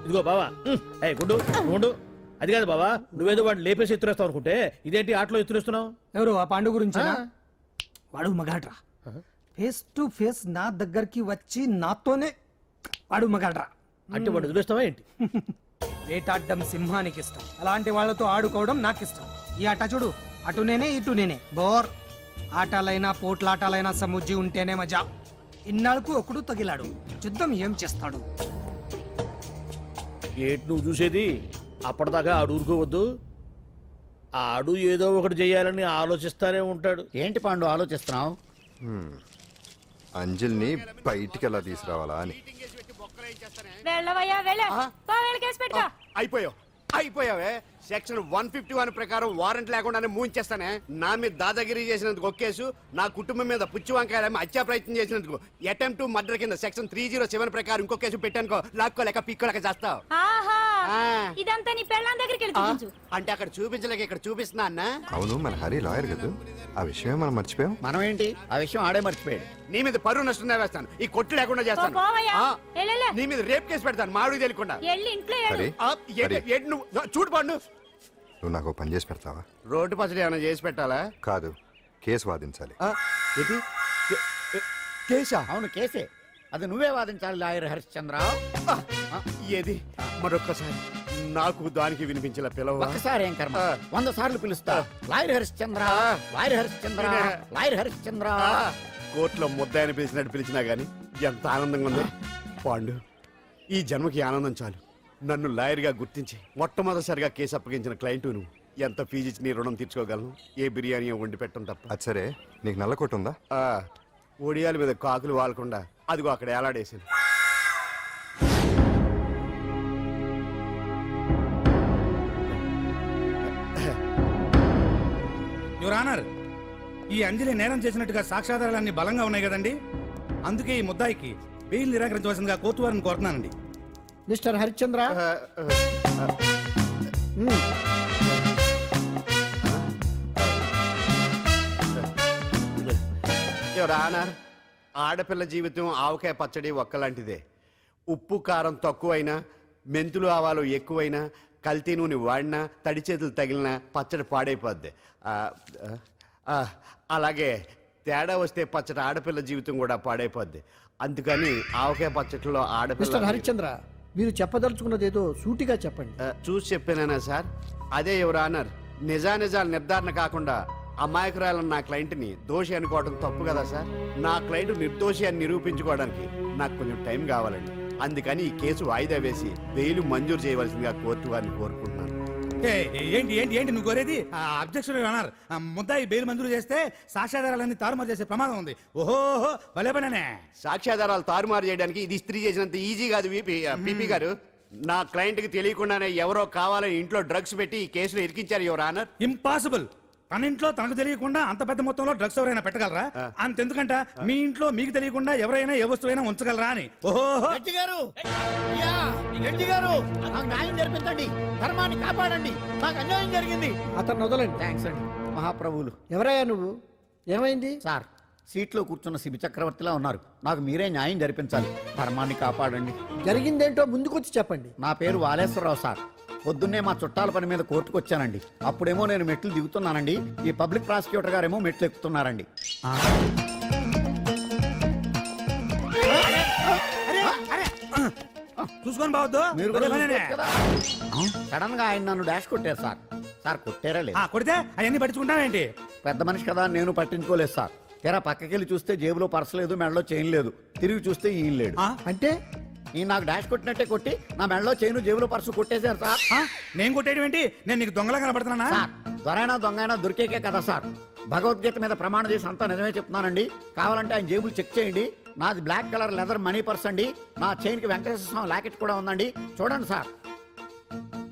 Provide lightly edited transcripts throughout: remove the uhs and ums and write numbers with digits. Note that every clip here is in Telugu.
ఇదిగో బావా గుడ్డు ఉండు. అది కాదు బావా, నువ్వేదో వాడిని లేపేసి ఎత్తురేస్తావు అనుకుంటే ఇదేంటి ఆటలో ఎత్తురేస్తున్నావు? ఎవరు ఆ పాండు గురించి? వాడు మగాడ్రా. ఫేస్ టు ఫేస్ నా దగ్గరికి వచ్చి నాతోనే వాడు మగాడ్రా. అంటే వాడు ఎదురేస్తావా ఏంటి? వేటాడ్డం సింహానికి ఇష్టం, అలాంటి వాళ్ళతో ఆడుకోవడం నాకు ఇష్టం. ఈ ఆట చూడు, అటు నేనే ఇటు నేనే. బోర్. ఆటలైనా పోట్లాటలైనా సముజ్జి ఉంటేనే మజా. ఇన్నాళ్ళకు ఒకడు తగిలాడు, యుద్ధం ఏం చేస్తాడు? ఏంటి నువ్వు చూసేది? అప్పటిదాకా ఆడు ఊరుకోవద్దు. ఆడు ఏదో ఒకటి చేయాలని ఆలోచిస్తానే ఉంటాడు. ఏంటి పాండు ఆలోచిస్తున్నావు? అంజలిని బయటికి ఎలా తీసుకురావాలా అని. అయిపోయావే. సెక్షన్ 151 ప్రకారం వారెంట్ లేకుండానే మూయించేస్తానే. నా మీద దాదాగిరి చేసినందుకు ఒక కేసు, నా కుటుంబం మీద పుచ్చి వంకాయలు హత్యా ప్రయత్నం చేసినందుకు అటెంప్ట్ టు మర్డర్ కింద సెక్షన్ 307 ప్రకారం ఇంకో కేసు పెట్టానుకో, లాక్కోలేక పిక్కోలేక చేస్తావు. ఇదంతా నీ పెళ్ళాం దగ్గరికి వెళ్ళి చూపించు. అంటే అక్కడ చూపించలేక ఇక్కడ చూపిస్తున్నా అన్న. అవును, మన హరి లాయర్ కదా, ఆ విషయమే మనం మర్చిపోయాం. మనం ఏంటి ఆ విషయం ఆడే మర్చిపోయాడు. నీ మీద పరువు నష్టం వేస్తాను, ఈ కొట్టు లేకుండా చేస్తాను. నీ మీద రేప్ కేసు పెడతాను మామిడికి తెలియకుండా. హరి, నువ్వు చూడు పండు, నువ్వు నాకు పని చేసి పెడతావా? రోడ్డు పచ్చడి ఏమైనా చేసి పెట్టాలా? కాదు, కేసు వాదించాలి. కేసా? అవును కేసే, అది నువ్వే వాదించాలి లాయర్ హరిశ్చంద్ర. ఏది మరొక్కసారి నాకు దానికి వినిపించిన పిలవ. ఒక్కసారి ఏం కర్మ, 100 సార్లు పిలుస్తా. Lawyer Harishchandra, lawyer Harishchandra, lawyer Harishchandra. కోర్టులో ముద్దాయని పిలిచినట్టు పిలిచినా గానీ ఎంత ఆనందంగా ఉంది పాండు. ఈ జన్మకి ఆనందం చాలు. నన్ను లాయర్గా గుర్తించి మొట్టమొదటిసారిగా కేసు అప్పగించిన క్లయింట్ నువ్వు. ఎంత ఫీజు ఇచ్చి నీ రుణం తీర్చుకోగలను? ఏ బిర్యానీ వండి పెట్టడం తప్ప. అది సరే, నీకు నల్ల కొట్టు ఉందా? ఒడియాల మీద కాకులు వాలకుండా అదిగో అక్కడ ఏలాడేసింది. యువర్ ఆనర్, ఈ అంజలి నేరం చేసినట్టుగా సాక్ష్యాధారాలన్నీ బలంగా ఉన్నాయి కదండి. అందుకే ఈ ముద్దాయికి బెయిల్ నిరాకరించవలసిందిగా కోర్టు వారిని కోరుతున్నానండి. మిస్టర్ హరిశ్చంద్ర, యువర్ ఆనర్, ఆడపిల్ల జీవితం ఆవకాయ పచ్చడి ఒక్కలాంటిదే. ఉప్పు కారం తక్కువైనా, మెంతులు ఆవాలు ఎక్కువైనా, కల్తీ నూనె వాడినా, తడి చేతులు తగిలినా పచ్చడి పాడైపోద్ది. అలాగే తేడా వస్తే పచ్చడి ఆడపిల్ల జీవితం కూడా పాడైపోద్ది. అందుకని ఆవకాయ పచ్చడిలో ఆడపిల్ల. హరిశ్చంద్ర, మీరు చెప్పదలుచుకున్నది ఏదో సూటిగా చెప్పండి. చూసి చెప్పానా సార్? అదే యువర్ ఆనర్, నిజానిజాలు నిర్ధారణ కాకుండా అమాయకురాలన్న నా క్లయింట్ని దోషి అనుకోవడం తప్పు కదా సార్? నా క్లయింట్ నిర్దోషి అని నిరూపించుకోవడానికి నాకు కొంచెం టైం కావాలండి. అందుకని ఈ కేసు వాయిదా వేసి బెయిల్ మంజూరు చేయవలసిందిగా కోర్టు వారిని కోరుకుంటున్నాను. ఏంటి ఏంటి ఏంటి నువ్వు కోరేది? అబ్జెక్షన్ యువర్ ఆనర్, ముద్దాయి బెయిల్ మంజూరు చేస్తే సాక్ష్యాధారాలన్నీ తారుమారు చేసే ప్రమాదం ఉంది. ఓహో భలే పనే. సాక్ష్యాధారాలు తారుమారు చేయడానికి ఇది ఇస్త్రీ చేసినంత ఈజీ కాదు పీపీ గారు. నా క్లయింట్ కి తెలియకుండానే ఎవరో కావాలని ఇంట్లో డ్రగ్స్ పెట్టి ఈ కేసులో ఇరికించారు యువర్ ఆనర్. ఇంపాసిబుల్. తన ఇంట్లో తనకు తెలియకుండా అంత పెద్ద మొత్తంలో డ్రగ్స్ ఎవరైనా పెట్టగలరా? అంతెందుకంట మీ ఇంట్లో మీకు తెలియకుండా ఎవరైనా ఏ వస్తువైనా ఉంచగలరా అని. ఓహో గారు, నాకు న్యాయం జరిపించండి, ధర్మాన్ని కాపాడండి, నాకు అన్యాయం జరిగింది. అతను వదలండి. థ్యాంక్స్ అండి మహాప్రభువులు. ఎవరయ్యా నువ్వు? ఏమైంది? సార్, సీట్లో కూర్చున్న శిబి చక్రవర్తిలా ఉన్నారు. నాకు మీరే న్యాయం జరిపించాలి, ధర్మాన్ని కాపాడండి. జరిగిందేంటో ముందుకొచ్చి చెప్పండి. నా పేరు వాలేశ్వరరావు సార్. పొద్దున్నే మా చుట్టాల పని మీద కోర్టుకు వచ్చానండి. అప్పుడేమో నేను మెట్లు దిగుతున్నానండి, ఈ పబ్లిక్ ప్రాసిక్యూటర్ గారేమో మెట్లు ఎక్కుతున్నారండి. చూసుకొని బావద్దు. మీరు సడన్ గా ఆయన నన్ను డాష్ కొట్టారు సార్. సార్ కొట్టారా లేదు? కొడితే అవన్నీ పట్టించుకుంటావేంటి? పెద్ద మనిషి కదా, నేను పట్టించుకోలేదు సార్. తెరా పక్కకెళ్ళి చూస్తే జేబులో పర్స్ లేదు, మెడలో చైన్ లేదు. తిరిగి చూస్తే ఈయన లేడు. అంటే నేను నాకు డాష్ కొట్టినట్టే కొట్టి నా మెడలో చైను జేబులో పర్సు కొట్టేశారు సార్. నేను కొట్టేయడం ఏంటి? నేను నీకు దొంగలా కనబడుతున్నా? సార్, దొరైనా దొంగైనా దొరికేకే కదా సార్. భగవద్గీత మీద ప్రమాణం చేసి అంతా నిజమే చెప్తున్నానండి. కావాలంటే ఆయన జేబులు చెక్ చేయండి. నాది black colour leather money purse అండి. నా చైన్ కి వెంకటేశ్వర స్వామి లాకెట్ కూడా ఉందండి, చూడండి సార్.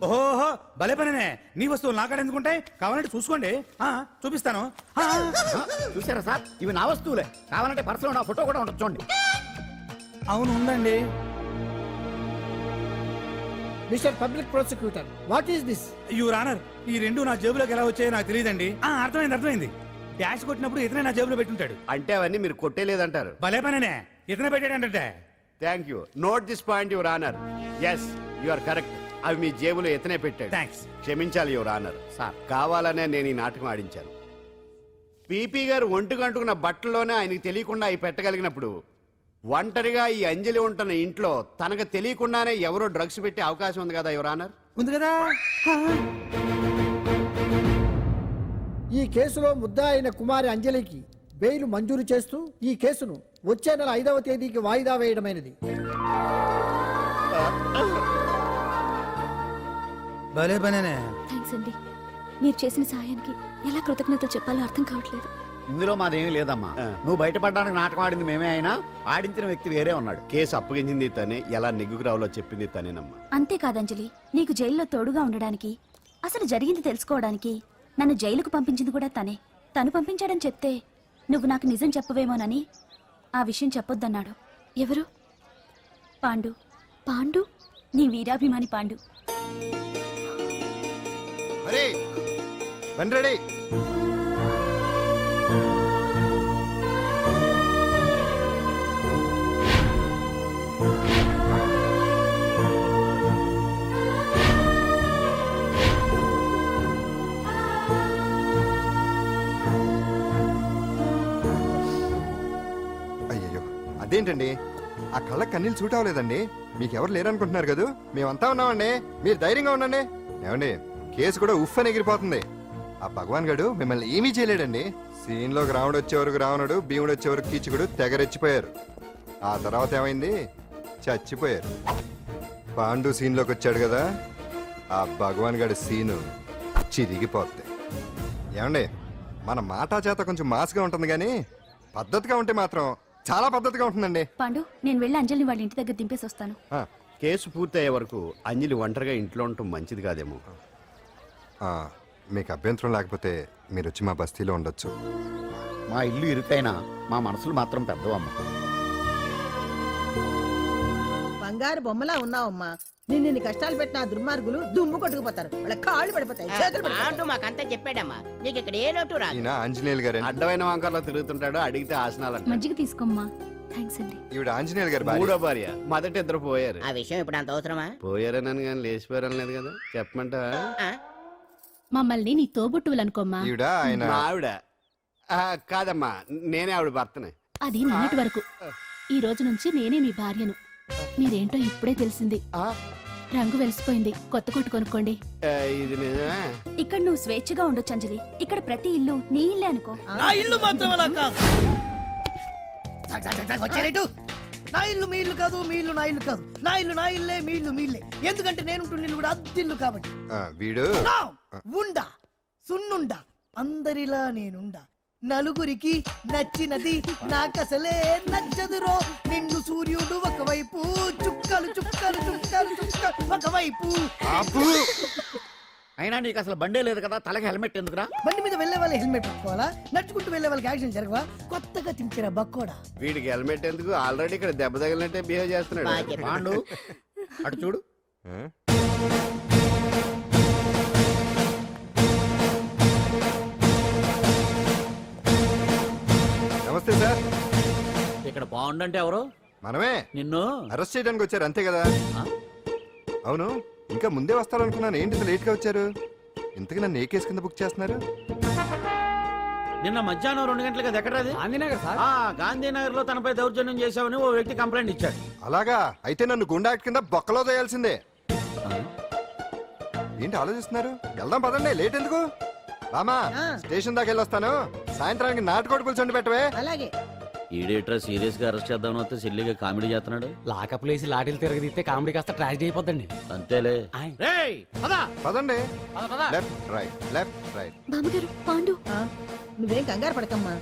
ఓహో భలే పనే. నీ వస్తువులు నాకాడ ఎందుకుంటాయి? కావాలంటే చూసుకోండి, చూపిస్తాను. చూసారా సార్, ఇవి నా వస్తువులే. కావాలంటే పర్సులో నా ఫోటో కూడా ఉండొచ్చు చూడండి. అవును ఉందండి. Mister public prosecutor, what is this? Your honour, ఈ రెండు నా జేబులోకి ఎలా వచ్చాయో నాకు తెలియదండి. అర్థమైంది. డాష్ కొట్టినప్పుడు ఇతనే నా జేబులో పెట్టుంటాడు. అంటే అవన్నీ మీరు కొట్టేలేదంటారు? భలే పనే, ఇతనే పెట్టాడంటే. Thank you. Note this point your honour. Yes, you are correct. అవి మీ జేబులో ఎత్తనే పెట్టాడు. థ్యాంక్స్. క్షమించాలి యువర్ ఆనర్. సార్ కావాలనే నేను ఈ నాటకం ఆడించాను. పీపీ గారు ఒంటికంటుకున్న బట్టల్లోనే ఆయనకి తెలియకుండా అవి పెట్టగలిగినప్పుడు ఒంటరిగా ఈ అంజలి ఉంటున్న ఇంట్లో తనకు తెలియకుండానే ఎవరో డ్రగ్స్ పెట్టే అవకాశం ఉంది కదా యువర్ ఆనర్. ఉంది కదా. ఈ కేసులో ముద్దా అయిన కుమారి అంజలికి బెయిల్ మంజూరు చేస్తూ ఈ కేసును వచ్చే నెల 5వ తేదీకి వాయిదా వేయడమైనది. భలే పనేనే. థ్యాంక్స్ అండి. మీరు చేసిన సహాయానికి ఎలా కృతజ్ఞతలు చెప్పాలో అర్థం కావట్లేదు. ఇందులో మాదేమీ లేదమ్మా. నువ్వు బయటపడడానికి నాటకం ఆడింది మేమే అయినా ఆడించిన వ్యక్తి వేరే ఉన్నాడు. కేసు అప్పగించింది తనే, ఎలా నెగ్గుకు రావాలో చెప్పింది తనేనమ్మా. అంతేకాదంజలి, నీకు జైల్లో తోడుగా ఉండడానికి, అసలు జరిగింది తెలుసుకోవడానికి నన్ను జైలుకు పంపించింది కూడా తనే. తను పంపించాడని చెప్తే నువ్వు నాకు నిజం చెప్పవేమోనని ఆ విషయం చెప్పొద్దన్నాడు. ఎవరు? పాండు. పాండు, నీ వీరాభిమాని పాండు. అరే బండి రెడీ. అయ్యయ్యో అదేంటండి, ఆ కళ్ళ కన్నీళ్ళు సూట్ అవ్వలేదండి. మీకెవరు లేరనుకుంటున్నారు కదా, మేమంతా ఉన్నామండి. మీరు ధైర్యంగా ఉండండి. ఏమండి, కేసు కూడా ఉఫ్ అని ఎగిరిపోతుంది. ఆ భగవాన్ గడు మిమ్మల్ని ఏమీ చేయలేడండి. సీన్లోకి రావణుడు వచ్చే వరకు రావణుడు, భీముడు వచ్చే వరకు కీచుకుడు తెగరెచ్చిపోయారు. ఆ తర్వాత ఏమైంది? చచ్చిపోయారు. పాండు సీన్లోకి వచ్చాడు కదా, ఆ భగవాన్ గడి సీను చిరిగిపోద్ది. ఏమండి, మన మాటా చేత కొంచెం మాస్గా ఉంటుంది కానీ పద్ధతిగా ఉంటే మాత్రం చాలా పద్ధతిగా ఉంటుందండి. పాండు, నేను వెళ్ళి అంజలిని వాళ్ళ ఇంటి దగ్గర దింపేసి వస్తాను. ఆ, కేసు పూర్తయ్యే వరకు అంజలి ఒంటరిగా ఇంట్లో ఉండటం మంచిది కాదేమో. ఆ, మీకు అభ్యంతరం లేకపోతే మీరు వచ్చి మా బస్తీలో ఉండొచ్చు. మా ఇల్లు ఇరుకైనా మా మనసులు మాత్రం పెద్దవమ్మ. బంగారు బొమ్మలా ఉన్నావమ్మా. నిన్ను కష్టాలు పెట్టిన ఆ దుర్మార్గులు దుమ్ము కొట్టుకుపోతారు. వాళ్ళ కాళ్ళు పడిపోతాయి, చేతులు పడిపోతాయి. అంటూ మాకంతా చెప్పాడమ్మా. నీకు ఇక్కడ ఏ లోటు రాదు. ఈయన ఆంజనేయులు గారు. అడ్డమైన వంకర్లో తిరుగుతుంటాడు, అడిగితే ఆసనాలంట. మజ్జిగ తీసుకోమ్మా. థ్యాంక్స్ అండి. ఈవిడ ఆంజనేయులు గారు భార్య. మూడో భార్య. మొదట ఇద్దరు పోయారు. ఆ విషయం ఇప్పుడు అంత అవసరమా? పోయారనని కానీ లేచిపోయారని లేదు కదా. చెప్పమంట ఆ? మమ్మల్ని నీ తోబుట్టువులనుకోమ్మా. ఈవిడ ఆయన ఆవిడ కాదమ్మా, నేనే ఆవిడ భర్తనే. అది నిన్నటి వరకు. ఈ రోజు నుంచి నేనే మీ భార్యను. మీరేంటో ఇప్పుడే తెలిసింది. రంగు వెలిసిపోయింది, కొత్త కొట్టు కొనుక్కోండి. ఇది నిజమే. ఇక్కడ నువ్వు స్వేచ్ఛగా ఉండొచ్చు అంజలి. ఇక్కడ ప్రతి ఇల్లు నీ ఇల్లే అనుకో. నా ఇల్లు మాత్రం అలా కాదు. వచ్చారేటు. నా ఇల్లు మీ ఇల్లు కాదు, మీ ఇల్లు నా ఇల్లు కాదు. నా ఇల్లు నా ఇల్లే, మీ ఇల్లు మీ ఇల్లే. ఎందుకంటే నేను ఇల్లు కూడా అద్దిల్లు కాబట్టి. వీడు నా ఉండా సున్నుండా అందరిలా నేనుండా. నలుగురికి నచ్చినది నాకసలే నచ్చదురో. నిన్ను సూర్యుడు ఒకవైపు, చుక్కలు చుక్కలు చుక్కలు చుక్కలు ఒకవైపు. అయినా నీకు అసలు బండే లేదు కదా, తలకి హెల్మెట్ ఎందుకురా? బండి మీద వెళ్లే వాళ్ళు హెల్మెట్ పెట్టుకోవాలా? నడుచుకుంటూ వెళ్లే వాళ్ళకి యాక్సిడెంట్ జరగవా? కొత్తగా తింటారా బక్కోడా? వీడికి హెల్మెట్ ఎందుకు? ఆల్రెడీ ఇక్కడ దెబ్బ తగిలినట్టే బిహేవ్ చేస్తున్నాడు. బాగా చెప్పావు. పాండు అటు చూడు. ఆ? నమస్తే సార్. ఇక్కడ బాగుండంటే ఎవరు? మనమే. నిన్ను అరెస్ట్ చేయడానికి వచ్చారు అంతే కదా? అవును, ఇంకా ముందే వస్తారనుకున్నాను. ఏంటి ఇంత లేట్ గా వచ్చారు? ఇంతకు నన్ను ఏ కేసు కింద బుక్ చేస్తున్నారు? నిన్న మధ్యాహ్నం 2 గంటలకు అది ఎక్కడది? గాంధీనగర్ లో తనపై దౌర్జన్యం చేశామని ఓ వ్యక్తి కంప్లైంట్ ఇచ్చాడు. అలాగా? అయితే నన్ను గుండా యాక్ట్ కింద బొక్కలో చేయాల్సిందే. ఏంటి ఆలోచిస్తున్నారు? వెళ్దాం పదండి, లేట్ ఎందుకు? రామా, స్టేషన్ దాకా వెళ్ళొస్తాను. సాయంత్రానికి నాటుకోడి పులుసు వండి పెట్టవే. అలాగే. ఈడేట్రా సీరియస్ గా అరెస్ట్ చేద్దాం వస్తే సిల్లిగా కామెడీ చేస్తున్నాడు. లాకప్ లేసి లాఠీలు తిరగదీస్తే కామెడీ కాస్త ట్రాజడీ అయిపోద్దండి. అంతేలే. పదండి. Left right, left right. బామ్మగారు, పాండు. నువ్వేం కంగారు పడకమ్మా.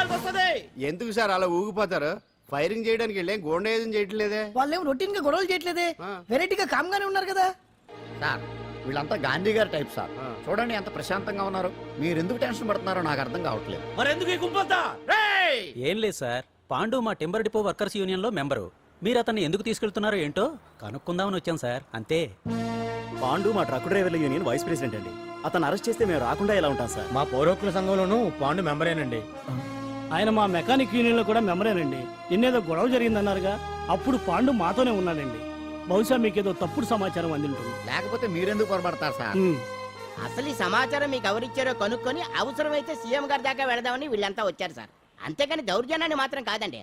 ఊగిపోవాల్సి వస్తుంది. ఎందుకు సార్ అలా ఊగిపోతారు? ఫైరింగ్ చేయడానికి వెళ్ళే గోండేజం చేయట్లేదే. వాళ్ళేం రొటీన్ గా గొడవలు చేయట్లేదే, వెరైటీగా కామ్ గానే ఉన్నారు కదా. సార్ వీళ్ళంతా గాంధీ గారి టైప్ సార్. చూడండి ఎంత ప్రశాంతంగా ఉన్నారు. మీరు ఎందుకు టెన్షన్ పడుతున్నారో నాకు అర్థం కావట్లేదు. మరెందుకు ఈ గుంపంతా? రేయ్! ఏం లేదు సార్, పాండు మా టింబర్ డిపో వర్కర్స్ యూనియన్ లో మెంబరు. మీరు అతన్ని ఎందుకు తీసుకెళ్తున్నారో ఏంటో కనుక్కుందామని వచ్చాం సార్, అంతే. పాండు మా ట్రక్ డ్రైవర్ల యూనియన్ వైస్ ప్రెసిడెంట్ అండి. అతను అరెస్ట్ చేస్తే మేము రాకుండా ఎలా ఉంటాం సార్? మా పౌరోక్ల సంఘంలోనూ పాండు మెంబరేనండి. ఆయన మా మెకానిక్ యూనియన్ లో కూడా మెంబరేనండి. నిన్నేదో గొడవ జరిగిందన్నారుగా, అప్పుడు పాండు మాతోనే ఉన్నాడండి. బహుశా మీకేదో తప్పుడు సమాచారం అందింటుంది. లేకపోతే మీరెందుకు పొరపడతారు సార్? అసలు ఈ సమాచారం మీకు ఎవరిచ్చారో కనుక్కొని అవసరమైతే సీఎం గారి దాకా వెళదామని వీళ్ళంతా వచ్చారు సార్. అంతేగాని దౌర్జన్యాన్ని మాత్రం కాదండి.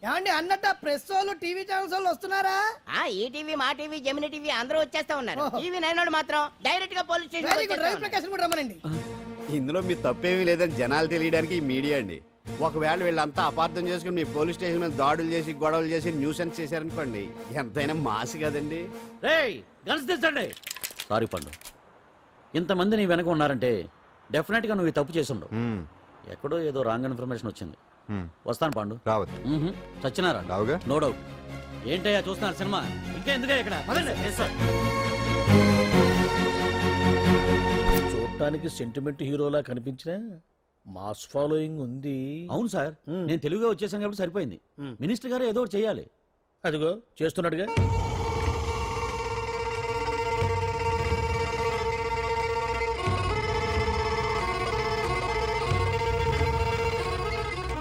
ఏమండి అన్నట్ట ప్రెస్ వాళ్ళు టీవీ ఛానల్స్ వాళ్ళు వస్తున్నారా? ఈ టీవీ, మా టీవీ, జమిని టీవీ అందరూ వచ్చేస్తా ఉన్నారు. టీవీ నైన్ మాత్రం డైరెక్ట్ గా police very good, Ravi station. Prakasam కూడా రమ్మనండి. ఇందులో మీ తప్పేమీ లేదని జనాలు తెలియడానికి ఈ మీడియా అండి. ఒకవేళ వీళ్ళంతా అపార్థం చేసుకుని మీ పోలీస్ స్టేషన్ మీద దాడులు చేసి గొడవలు చేసి న్యూసెన్స్ చేశారనుకోండి, ఎంతైనా మాసి కదండి. రేయ్ గన్స్ తెచ్చండి. సారీ పండు, ఇంతమంది నీ వెనక ఉన్నారంటే డెఫినెట్ గా నువ్వు ఈ తప్పు చేసి ఉండవు. ఎక్కడో ఏదో రాంగ్ ఇన్ఫర్మేషన్ వచ్చింది. వస్తాను పాండు. రావద్దు. చచ్చినారా? రావుగా. No doubt. ఏంటయ్యా చూస్తున్నారు సినిమా? ఇంకా ఎందుకే ఇక్కడ? పదండి. చూడటానికి సెంటిమెంట్ హీరోలా కనిపించిన మాస్ ఫాలోయింగ్ ఉంది. అవును సార్, నేను తెలుగుగా వచ్చేసాను కాబట్టి సరిపోయింది. మినిస్టర్ గారు ఏదో ఒకటి చేయాలి. అదిగో చేస్తున్నాడుగా.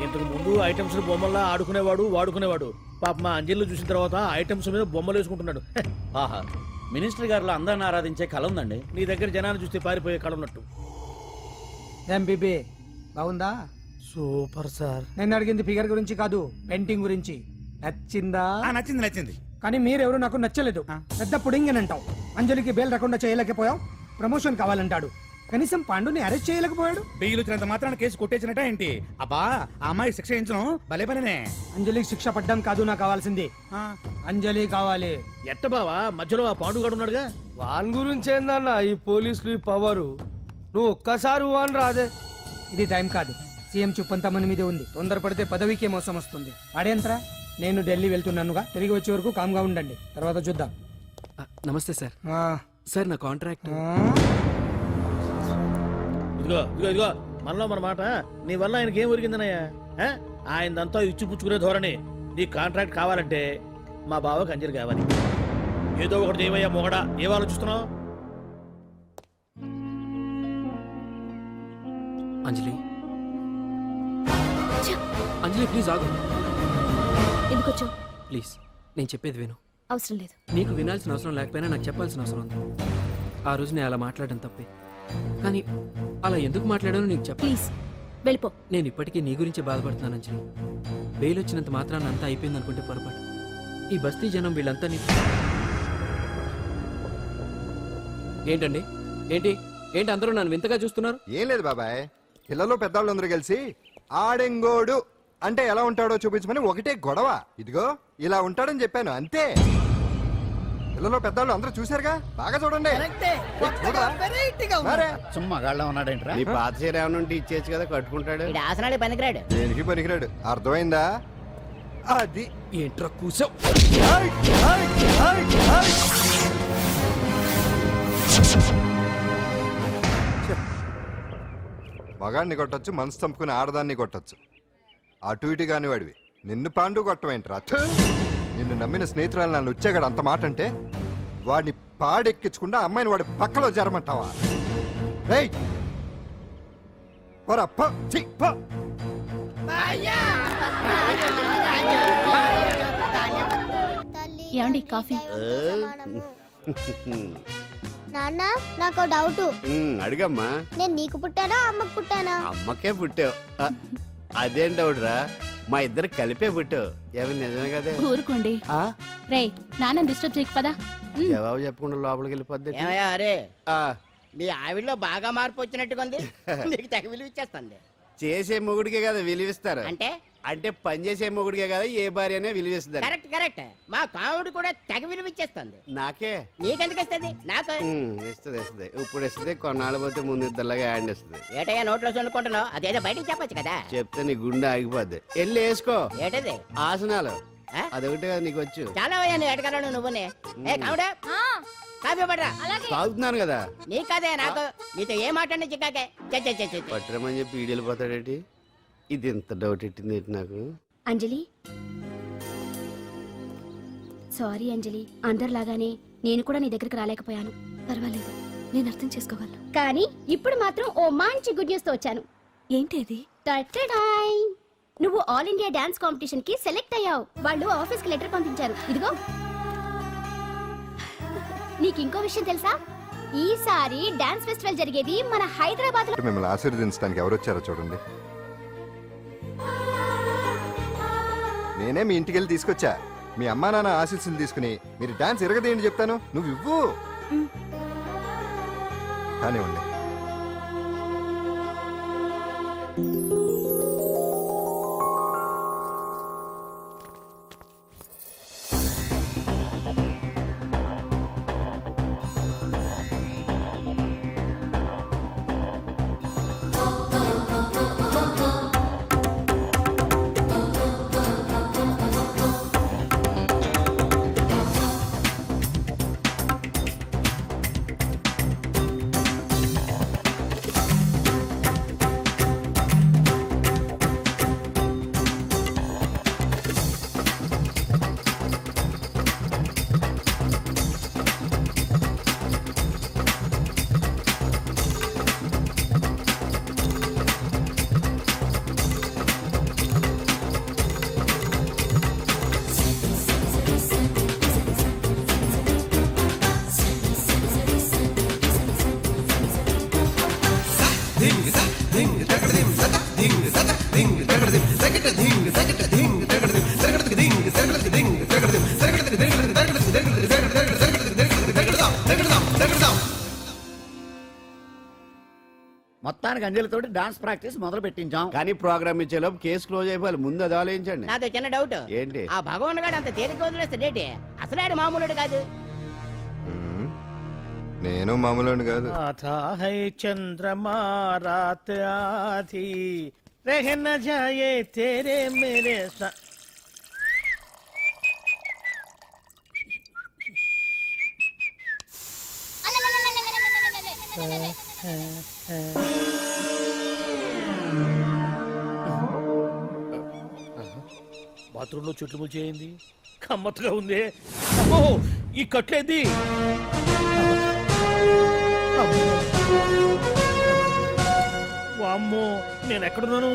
ఇంతకు ముందు ఐటమ్స్ బొమ్మల్లా ఆడుకునేవాడు, వాడుకునేవాడు. పాప మా అంజలిలో చూసిన తర్వాత ఐటమ్స్ మీద బొమ్మలు వేసుకుంటున్నాడు. ఆహా, మినిస్టర్ గారిలో అందరిని ఆరాధించే కళ ఉందండి. నీ దగ్గర జనాన్ని చూస్తే పారిపోయే కళ ఉన్నట్టు. ఏం బీబీ బాగుందా? Super sir. నేను అడిగింది ఫిగర్ గురించి కాదు, పెయింటింగ్ గురించి. నచ్చిందా? నచ్చింది నచ్చింది. కానీ మీరెవరు నాకు నచ్చలేదు. పెద్ద పుడింగనంటావు. అంజలికి బెయిల్ రాకుండా చేయలేకపోయావు. ప్రమోషన్ కావాలంటాడు. కనీసం పాండుని అరెస్ట్ చేయలేకపోయాడు. బెయిల్ వచ్చినంత మాత్రాన కేసు కొట్టేసినట్ట ఏంటి? అబ్బా, ఆ అమ్మాయి శిక్ష వేయించడం భలే పనినే. అంజలికి శిక్ష పడ్డం కాదు నాకు కావాల్సింది. అంజలి కావాలి. ఎట్ట బావా, మధ్యలో ఆ పాండుగాడు ఉన్నాడుగా. వాన్ గురించి ఏందన్నా ఈ పోలీసులు పవరు? నువ్వు ఒక్కసారి వాన్ రాదే. ఇది టైం కాదు. సీఎం చూపంతా మన మీదే ఉంది. తొందరపడితే పదవికే మోసం వస్తుంది. అడేంట్రా, నేను ఢిల్లీ వెళ్తున్నానుగా. తిరిగి వచ్చే వరకు కామ్గా ఉండండి, తర్వాత చూద్దాం. నమస్తే సార్. సార్ నా కాంట్రాక్ట్. ఇదిగో ఇదిగో ఇదిగో, మనలో మన మాట. నీ వల్ల ఆయనకి ఏం ఒరిగిందనయ్యా? ఆయనదంతా ఇచ్చిపుచ్చుకునే ధోరణి. నీ కాంట్రాక్ట్ కావాలంటే మా బావకి అంజలి కావాలి. ఏదో ఒకటి ఏమయ్యా మొగడా, ఏం ఆలోచిస్తున్నావు? అంజలి, అంజలి ప్లీజ్ ఆగు. ఎందుకొచ్చో? ప్లీజ్ నేను చెప్పేది విను. అవసరం లేదు. నీకు వినాల్సిన అవసరం లేకపోయినా నాకు చెప్పాల్సిన అవసరం ఉంది. ఆ రోజు నేను అలా మాట్లాడడం తప్పే, కానీ అలా ఎందుకు మాట్లాడానో నీకు చెప్ప. ప్లీజ్ వెళ్ళిపో. నేను ఇప్పటికీ నీ గురించి బాధపడుతున్నాను అంజలి. బెయిల్ వచ్చినంత మాత్రాన అంతా అయిపోయింది అనుకుంటే పొరపాటు. ఈ బస్తీ జనం వీళ్ళంతా ఏంటండి? ఏంటి ఏంటి అందరూ నన్ను వింతగా చూస్తున్నారు? ఏం లేదు బాబాయ్, పిల్లలు పెద్దవాళ్ళు అందరూ కలిసి ఆడెంగోడు అంటే ఎలా ఉంటాడో చూపించమని ఒకటే గొడవ. ఇదిగో ఇలా ఉంటాడని చెప్పాను అంతే. పిల్లలు పెద్దవాళ్ళు అందరూ చూశారుగా, బాగా చూడండి. మరే. సుమ్మా గాళ్ళ ఉన్నాడేంట్రా? నీ పాత చీర ఏమైనా ఉంటే ఇచ్చేచ్చు కదా, కట్టుకుంటాడు. ఈడు ఆసనాడే పనికిరాడు. దేనికి పనికిరాడు, అర్థమైందా? అది ఏంట్రా కూసావ్? మగాడిని కొట్టచ్చు, మనసు చంపుకుని ఆడదాన్ని కొట్టచ్చు. అటు ఇటు కాని వాడివి నిన్ను పాండు కొట్టమేంట్రా? నిన్ను నమ్మిన స్నేహితురాలు నన్ను వచ్చాగాడు అంత మాట అంటే వాడిని పాడెక్కించకుండా అమ్మాయిని వాడి పక్కలో జరమంటావా? రేయ్ పోరా, పో, ఛీ, పో. ఏమండి కాఫీ? నాన్న నాకు డౌట్. అడిగమ్మా. నేను నీకు పుట్టానా అమ్మకు పుట్టానా? అమ్మకే పుట్టావు. అదేం డౌట్ రా, మా ఇద్దరు కలిపే పుట్టావు. ఏమి నిజమే కదే? ఊరుకోండి. రే నాన్న డిస్టర్బ్ చేయకు పదా. జవాబు చెప్పకుండా లోపలికి వెళ్ళిపోద్ది. ఏమయ్యా అరే, మీ ఆవిడలో బాగా మార్పు వచ్చినట్టుగా ఉంది. నీకు తెగ విలువ ఇచ్చేస్తుంది. చేసే మొగుడికే కదా విలువిస్తారు. అంటే అంటే పనిచేసే మొగుడికే కదా ఏ భార్య అనే విలువిస్తుంది కరెక్ట్ కరెక్ట్ మా కావుడు కూడా తెగ విలువిచ్చేస్తుంది. నాకే నీకెందుకు ఇస్తుంది? నాకు ఇస్తుంది ఇప్పుడు ఇస్తుంది, కొన్నాళ్ళు పోతే ముందు ఇద్దరులాగా హ్యాండ్ ఇస్తుంది. ఏటయ్యా నోట్లో చల్లుకుంటున్నావు? అదేదో బయటికి చెప్పొచ్చు కదా. చెప్తే నీ గుండె ఆగిపోద్ది. వెళ్ళి వేసుకో ఏటది? ఆసనాలు. ఆ? అదొకటే కదా నీకు వచ్చు. చాలా అయ్యా నువ్వు ఎడగలను నువ్వునే. ఏ కావుడా కాఫీ పడరా. తాగుతున్నాను కదా. నీ కదే నాకు నీతో ఏ మాట్లాడి చిక్కాకే. పట్టరమని చెప్పి ఈడు వెళ్ళిపోతాడేటి? ఇది ఎంత డౌట్ ఎట్టింది ఏంటి నాకు? అంజలి సారీ అంజలి, అందరిలాగానే నేను కూడా నీ దగ్గరికి రాలేకపోయాను. పర్వాలేదు, నేను అర్థం చేసుకోగలను. కానీ ఇప్పుడు మాత్రం ఓ మంచి గుడ్ న్యూస్ తో వచ్చాను. ఏంటి అది? నువ్వు ఆల్ ఇండియా డాన్స్ కాంపిటీషన్ కి సెలెక్ట్ అయ్యావు. వాళ్ళు ఆఫీస్ కి లెటర్ పంపించారు. ఇదిగో. నీకు ఇంకో విషయం తెలుసా? ఈసారి డాన్స్ ఫెస్టివల్ జరిగేది మన హైదరాబాద్ లో. మిమ్మల్ని ఆశీర్వదించడానికి ఎవరు వచ్చారో చూడండి. నేనే మీ ఇంటికి వెళ్ళి తీసుకొచ్చా. మీ అమ్మా నాన్న ఆశీస్సులు తీసుకుని మీరు డాన్స్ ఎరగదేంటి చెప్తాను. నువ్వు ఇవ్వు. కానివ్వండి. మొత్తానికి అంజలితోటి డాన్స్ ప్రాక్టీస్ మొదలు పెట్టించాం. కానీ ప్రోగ్రామ్ ఇచ్చేలోపు కేసు క్లోజ్ అయిపోవాలి. ముందు అది ఆలోచించండి. నాతో చిన్న డౌట్. ఏంటి? ఆ భగవాన్ గారు అంత తేలిక వదిలేస్తాడేటి? అసలు ఆడు మామూలుడు కాదు. నేను మామూలు కాదు. आता है चंद्रमा रात आधी रह न जाए तेरे मेरे साथ. బాత్రూంలో చెట్లు ముచ్చేయింది. కమ్మత్తుగా ఉంది. అమ్మో, ఈ కట్లేంది? వామ్మో, నేను ఎక్కడున్నాను?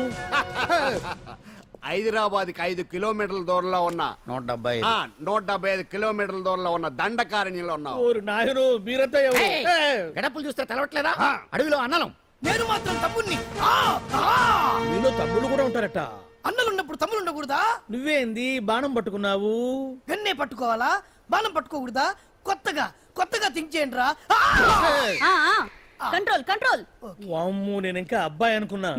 హైదరాబాద్ కి 5 కిలోమీటర్ల దూరంలో ఉన్న 175 కిలోమీటర్ల దూరంలో ఉన్న దండకారణ్యంలో ఉన్నావు. ఓరి నాయను, మీరంతా ఎవరు? గడపలు చూస్తే తెలవట్లేదా? అడవిలో అన్నలం. నేను మాత్రం తమ్ముణ్ణి. మీలో తమ్ముళ్ళు కూడా ఉంటారట. అన్నలున్నప్పుడు తమ్ముడు ఉండకూడదా? నువ్వేంది బాణం పట్టుకున్నావు? గన్నే పట్టుకోవాలా? బాణం పట్టుకోకూడదా? కొత్తగా కొత్తగా థింక్ చేయండి రా. Control control. వామ్మో, నేను ఇంకా అబ్బాయి అనుకున్నా.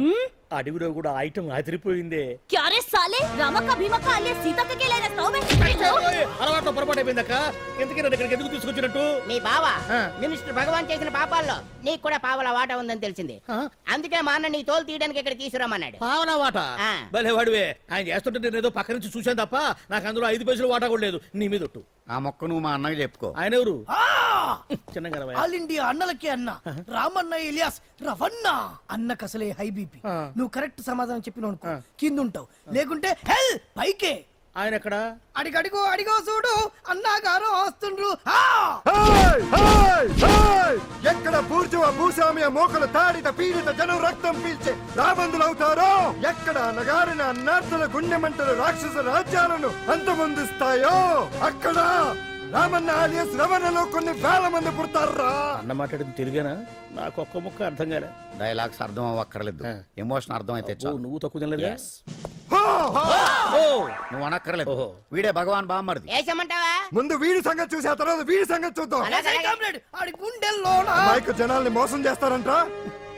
అడవిలో కూడా ఐటమ్ అదిరిపోయిందే. క్యారే సాలే, రామక్క భీమక్క అలియా సీతక్క కే లేనా తోమే. అలవాట్లో పొరపాటు అయిపోయిందక్క. ఎందుకు నన్ను ఇక్కడికి ఎందుకు తీసుకొచ్చినట్టు? మీ బావ మినిస్టర్ భగవాన్ చేసిన పాపాల్లో నీకు కూడా పావల వాటా ఉందని తెలిసింది. అందుకే మా అన్న నీ తోలు తీయడానికి ఇక్కడ తీసుకురామన్నాడు. పావలా వాటా? భలే వాడివే. ఆయన చేస్తుంటే నేను ఏదో పక్క నుంచి చూశాను తప్ప నాకు అందులో 5 పైసలు వాటా కూడా లేదు. నీ మీద ఒట్టు. ఆ మొక్క నువ్వు మా అన్నకి చెప్పుకో. ఆయన ఎవరు? చిన్నగా ఆల్ ఇండియా అన్నలకే అన్న రామన్న ఇలియాస్ రవన్న. అన్నకు అసలే హై బీపీ. నువ్వు కరెక్ట్ సమాధానం చెప్పిన కింద ఉంటావు, లేకుంటే హెల్ పైకే. ఆయన ఎక్కడ? అడిగడిగో అడిగో చూడు, అన్నగారు వస్తుండ్రు. ఎక్కడ బూర్జువ భూస్వామ్య మోకలు తాడిత పీడిత జనం రక్తం పీల్చే రాబందులవుతారో, ఎక్కడ నగారిన అన్నార్థుల గుండె మంటలు రాక్షస రాజ్యాలను అంతమొందిస్తాయో, అక్కడ రామన్న ఆలియస్ రవణలో కొన్ని వేల మంది పుడతారా. అన్న మాట్లాడింది తిరిగానా? నాకు ఒక్క ముక్క అర్థం కాలే. డైలాగ్స్ అర్థం అవ్వక్కర్లేదు, ఎమోషన్ అర్థం అయితే చాలు. నువ్వు తక్కువ తినలేదు. నువ్వు అనక్కర్లేదు. వీడే భగవాన్ బామ్మర్ది. ఏసమంటావా? ముందు వీడి సంగతి చూసి ఆ తర్వాత వీడి సంగతి చూద్దాం. ఆడి గుండెల్లో మైకు జనాల్ని మోసం చేస్తారంట.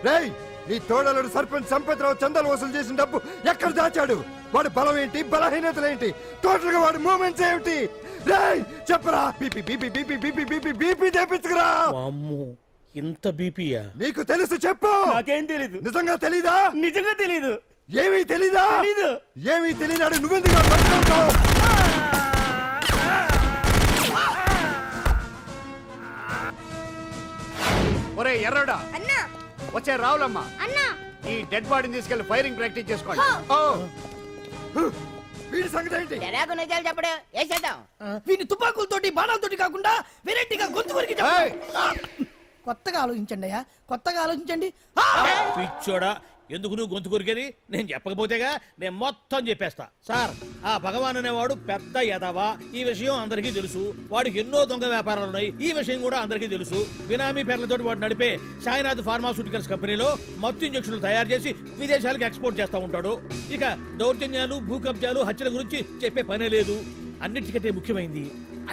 రేయ్, నీ తోడలుడు సర్పంచ్ సంపత్రావు చందాలు వసూలు చేసిన డబ్బు ఎక్కడ దాచాడు? వాడి బలం ఏంటి, బలహీనతలేంటి, టోటల్ గా వాడి మూమెంట్స్ ఏమిటి? రేయ్ చెప్పరా. BP BP BP BP BP BP చేపించుకురా. అమ్మో ఇంత బీపీయా? నీకు తెలుసు చెప్పు. నాకేం తెలీదు. నిజంగా తెలీదా? నిజంగా తెలీదు. ఏమీ తెలీదా? తెలీదు. ఏమీ తెలియనాడు నువ్వెందుకు పట్టుకుంటావు? ఒరే ఎర్రడా, అన్నా వచ్చే రావులమ్మా, అన్నా ఈ డెడ్ బాడీని తీసుకెళ్లి ఫైరింగ్ ప్రాక్టీస్ చేసుకోండి. వీడి సంగతి ఏంటి? ఎలాగో నిజాలు చెప్పడు వేసేద్దాం. వీని తుపాకులతోటి బాణాలతోటి కాకుండా వెరైటీగా గొంతు వరకు ఏయ్! కొత్తగా ఆలోచించండి అయ్యా, కొత్తగా ఆలోచించండి. పిచ్చోడా, ఎందుకు నువ్వు గొంతు కొరికేది? నేను చెప్పకపోతేగా నేను మొత్తం చెప్పేస్తా. సార్, ఆ భగవాన్ అనేవాడు పెద్ద యదవ, ఈ విషయం అందరికీ తెలుసు. వాడికి ఎన్నో దొంగ వ్యాపారాలు ఉన్నాయి, ఈ విషయం కూడా అందరికీ తెలుసు. బినామీ పేర్లతోటి వాడు నడిపే సాయినాథ్ ఫార్మాస్యూటికల్స్ కంపెనీలో మత్తు ఇంజక్షన్లు తయారు చేసి విదేశాలకు ఎక్స్పోర్ట్ చేస్తా ఉంటాడు. ఇక దౌర్జన్యాలు, భూ కబ్జాలు, హత్యల గురించి చెప్పే పనే లేదు. అన్నిటికంటే ముఖ్యమైనది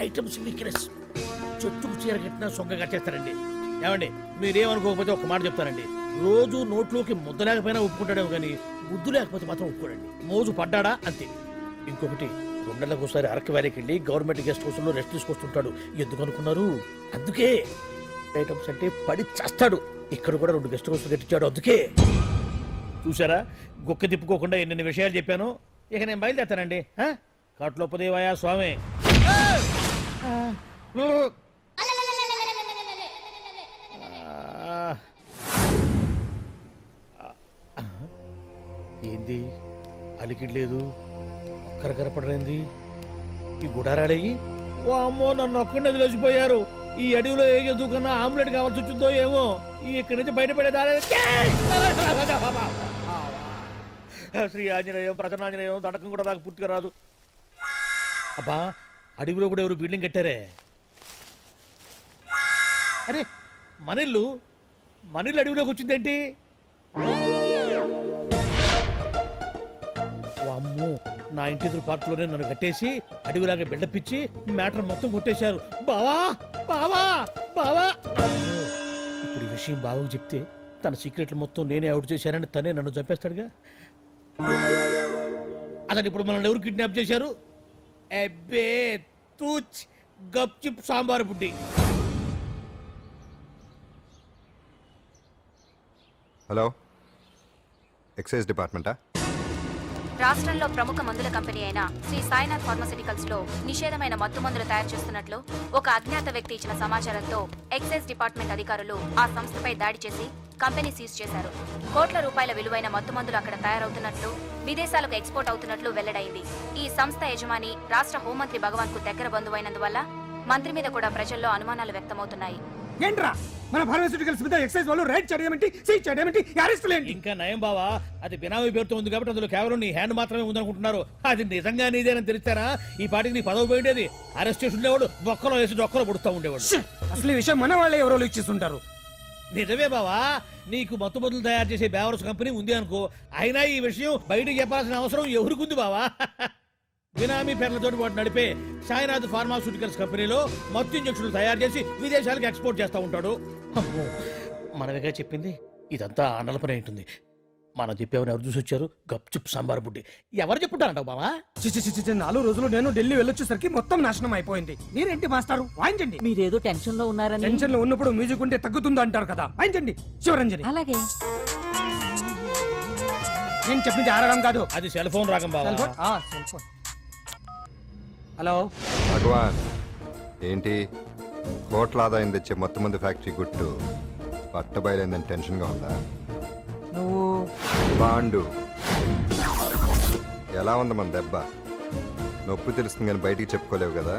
ఐటమ్స్ వీక్నెస్. చెట్టుకు చీర కట్టినా సొంగ కట్టేస్తారండి. ఏమండి, మీరేమనుకోకపోతే ఒక మాట చెప్తానండి. రోజు నోట్లోకి ముద్ద లేకపోయినా ఒప్పుకుంటాడేమో కానీ ముద్దు లేకపోతే మాత్రం ఒప్పుకోడండి. మోజు పడ్డాడా అంతే. ఇంకొకటి, 2 నెలలకు ఒకసారి అరకు వ్యాలీకి వెళ్ళి గవర్నమెంట్ గెస్ట్ హౌస్ లో రెస్ట్ తీసుకొస్తుంటాడు. ఎందుకు అనుకున్నారు? అందుకే. ఐటమ్స్ అంటే పడి చేస్తాడు. ఇక్కడ కూడా 2 గెస్ట్ హౌస్ కట్టించాడు. అందుకే. చూసారా, గుక్క తిప్పుకోకుండా ఎన్ని విషయాలు చెప్పాను. ఇక నేను బయలుదేరుతానండి. కాట్లోపదేవాయా స్వామి. ఏంది అలికిడ్లేదు, ఒక్కరు కనపడలేంది. ఈ గుడారాడయ్యి ఓ అమ్మో, నన్ను ఒక్కడిని వదిలేసిపోయారు. ఈ అడవిలో ఏ జంతువుకన్నా ఆమ్లెట్ కావాల్సి వచ్చిందో ఏమో. ఇక్కడి నుంచి బయటపడేదారే. శ్రీ ఆంజనేయం, ప్రసన్నాంజనేయం, దండకం కూడా నాకు పూర్తిగా రాదు. అబ్బా, అడవిలో కూడా ఎవరు బిల్డింగ్ కట్టారే. అరే, మనిల్లు అడవిలోకి వచ్చిందేంటి? అమ్మో, నా ఇంటి ఎదురు పార్కులోనే నన్ను కట్టేసి అడవిలాగా బిల్డపిచ్చి మ్యాటర్ మొత్తం కొట్టేశారు. బావా బావా బావా. ఇప్పుడు ఈ విషయం బావకు చెప్తే తన సీక్రెట్లు మొత్తం నేనే అవుట్ చేశానని తనే నన్ను చంపేస్తాడుగా. అతను ఇప్పుడు మనల్ని ఎవరు కిడ్నాప్ చేశారు? అబ్బే తూచ్, గప్ చిప్ సాంబార్ బుడ్డి. హలో, ఎక్సైజ్ డిపార్ట్మెంటా? రాష్ట్రంలో ప్రముఖ మందుల కంపెనీ అయిన శ్రీ సాయినాథ్ ఫార్మాస్యూటికల్స్ లో నిషేధమైన మత్తు మందులు తయారు చేస్తున్నట్లు ఒక అజ్ఞాత వ్యక్తి ఇచ్చిన సమాచారంతో ఎక్సైజ్ డిపార్ట్మెంట్ అధికారులు ఆ సంస్థపై దాడి చేసి కంపెనీ సీజ్ చేశారు. కోట్ల రూపాయల విలువైన మత్తు మందులు అక్కడ తయారవుతున్నట్లు, విదేశాలకు ఎక్స్పోర్ట్ అవుతున్నట్లు వెల్లడైంది. ఈ సంస్థ యజమాని రాష్ట్ర హోంమంత్రి భగవాన్ కు దగ్గర బంధువైనందువల్ల మంత్రి మీద కూడా ప్రజల్లో అనుమానాలు వ్యక్తమవుతున్నాయి. ఏంట్రా మన ఫార్మాస్యూటికల్స్ మీద ఎక్సైజ్ వాళ్ళు రైడ్ చేయడమేంటి, సీజ్ చేయడమేంటి, అరెస్ట్ లేంటి? ఇంకా నయం బావా, అది బినామీ పేరుతో ఉంది కాబట్టి అందులో కేవలం నీ హ్యాండ్ మాత్రమే ఉందనుకుంటున్నారు. అది నిజంగా నీదేనని తెలిస్తారా ఈ పాటికి నీ పదవి పోయిండేది. అరెస్ట్ చేసి ఉండేవాడు, బొక్కలో వేసి డొక్కలో పుడుతూ ఉండేవాడు. అసలు ఈ విషయం మన వాళ్ళే ఎవరో ఇచ్చేస్తుంటారు. నిజమే బావా, నీకు మత్తు మందులు తయారు చేసే బేవర్స్ కంపెనీ ఉంది అనుకో, అయినా ఈ విషయం బయటకు చెప్పాల్సిన అవసరం ఎవరికుంది బావా? బినామీ పేర్లతోటి వాడు నడిపే సాయినాథ్ ఫార్మాస్యూటికల్స్ కంపెనీలో మత్తు ఇంజక్షన్లు తయారు చేసి విదేశాలకు ఎక్స్పోర్ట్ చేస్తూ ఉంటాడు. అమ్మో, మనమేగా చెప్పింది. ఇదంతా ఆనల పని ఉంటుంది. మనం చెప్పేవని ఎవరు చూసి వచ్చారు? గప్ చిప్ సాంబార్ బుడ్డి. ఎవరు చెప్పుంటారంటావు బావా? 4 రోజులు నేను ఢిల్లీ వెళ్ళొచ్చేసరికి మొత్తం నాశనం అయిపోయింది. మీరేంటి మాస్టారు, వాయించండి. మీరేదో టెన్షన్ లో ఉన్నారని. టెన్షన్ లో ఉన్నప్పుడు మ్యూజిక్ ఉంటే తగ్గుతుందో అంటారు కదా, వాయించండి శివరంజని. అలాగే. నేను చెప్పింది ఆరడం కాదు, అది సెల్ ఫోన్ రాగం బావా. Cell phone. హలో భగవాన్, ఏంటి కోట్ల ఆదాయం తెచ్చే మొత్తం మంది ఫ్యాక్టరీ గుట్టు పట్టబయలైందని టెన్షన్గా ఉందా? నువ్వు బాండు ఎలా ఉంది మన దెబ్బ? నొప్పి తెలుస్తుంది కానీ బయటికి చెప్పుకోలేవు కదా.